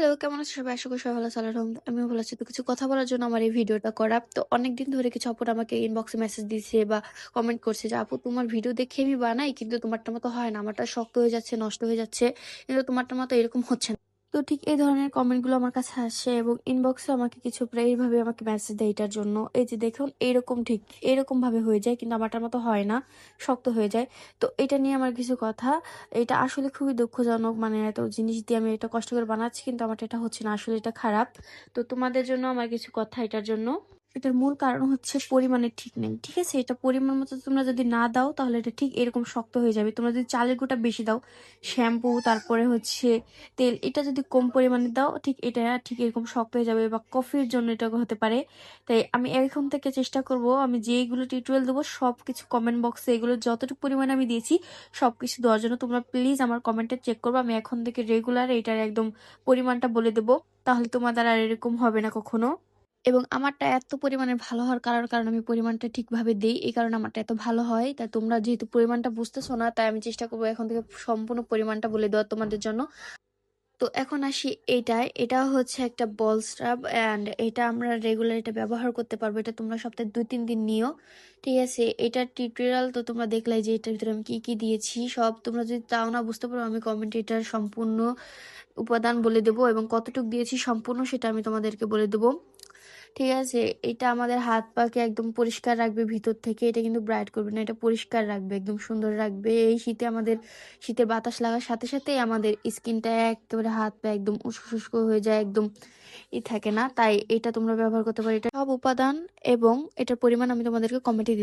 Hello, কেমন আছো সবাই? আশা করি সবাই ভালো আছো। আল্লাহর রহমতে আমিও ভালো আছি। তো কিছু কথা বলার জন্য আমার এই ভিডিওটা করা। তো অনেকদিন ধরে কিছু আপুরা আমাকে ইনবক্সে মেসেজ দিছে বা কমেন্ট করছে যে, "আপু তোমার ভিডিও দেখে আমি বানাই কিন্তু তোমারটার মতো হয় না। আমারটা শক্ত হয়ে যাচ্ছে, নষ্ট হয়ে যাচ্ছে। কিন্তু তোমারটার মতো এরকম হচ্ছে না।" তো ঠিক এই ধরনের কমেন্টগুলো আমার কাছে আসে এবং ইনবক্সে আমাকে কিছু প্রায় এইভাবে আমাকে মেসেজ দেয় এটার জন্য। এই যে দেখুন এইরকম ঠিক এরকমভাবে হয়ে যায় কিন্তু আমারটার মতো হয় না, শক্ত হয়ে যায়। তো এটা নিয়ে আমার কিছু কথা। এটা আসলে খুবই দুঃখজনক। মানে এত জিনিস দিয়ে আমি এটা কষ্ট করে বানাচ্ছি কিন্তু আমারটা এটা হচ্ছে না। আসলে এটা খারাপ। তো তোমাদের জন্য আমার কিছু কথা এটার জন্য। এটার মূল কারণ হচ্ছে পরিমাণের ঠিক নেই। ঠিক আছে? এটা পরিমাণ মতো তোমরা যদি না দাও তাহলে এটা ঠিক এরকম শক্ত হয়ে যাবে। তোমরা যদি চালের গুঁড়া বেশি দাও, শ্যাম্পু তারপরে হচ্ছে তেল এটা যদি কম পরিমাণে দাও ঠিক এটা ঠিক এরকম শক্ত হয়ে যাবে বা কফির জন্য এটা হতে পারে। তাই আমি এখন থেকে চেষ্টা করব আমি যেইগুলো টিউটোরিয়াল দেবো সবকিছু কমেন্ট বক্সে এগুলো যতটুকু পরিমাণে আমি দিয়েছি সবকিছু দেওয়ার জন্য তোমরা প্লিজ আমার কমেন্টে চেক করবে। আমি এখন থেকে রেগুলার এটার একদম পরিমাণটা বলে দেবো। তাহলে তোমাদের আর এরকম হবে না কখনো। এবং আমারটা এত পরিমাণে ভালো হওয়ার কারণ আমি পরিমাণটা ঠিকভাবে দেই। এই কারণে আমারটা এত ভালো হয়। তাই তোমরা যেহেতু পরিমাণটা বুঝতেছো না, তাই আমি চেষ্টা করব এখন থেকে সম্পূর্ণ পরিমাণটা বলে দেওয়ার তোমাদের জন্য। তো এখন আসি এইটায়। এটা হচ্ছে একটা বল স্ক্রাব অ্যান্ড এটা আমরা রেগুলার এটা ব্যবহার করতে পারবো। এটা তোমরা সপ্তাহে ২-৩ দিন নিও। ঠিক আছে? এটার টিউটোরিয়াল তো তোমরা দেখলাই যে এটার ভিতরে আমি কি দিয়েছি। সব তোমরা যদি তাও না বুঝতে পারো আমি কমেন্টে এটার সম্পূর্ণ উপাদান বলে দেবো এবং কতটুক দিয়েছি সম্পূর্ণ সেটা আমি তোমাদেরকে বলে দেবো। ঠিক আছে? এটা আমাদের হাত পাকে একদম পরিষ্কার রাখবে ভিতর থেকে। এটা কিন্তু ব্রাইট করবে না। এটা পরিষ্কার রাখবে, একদম সুন্দর রাখবে। এই শীতে আমাদের শীতের বাতাস লাগার সাথে সাথেই আমাদের স্কিনটা একেবারে হাত পা একদম উস্কো হয়ে যায়, একদম থাকে না। তাই এটা তোমরা ব্যবহার করতে পারো। এটা সব উপাদান এবং এটার পরিমাণ আমি তোমাদেরকে কমেন্টে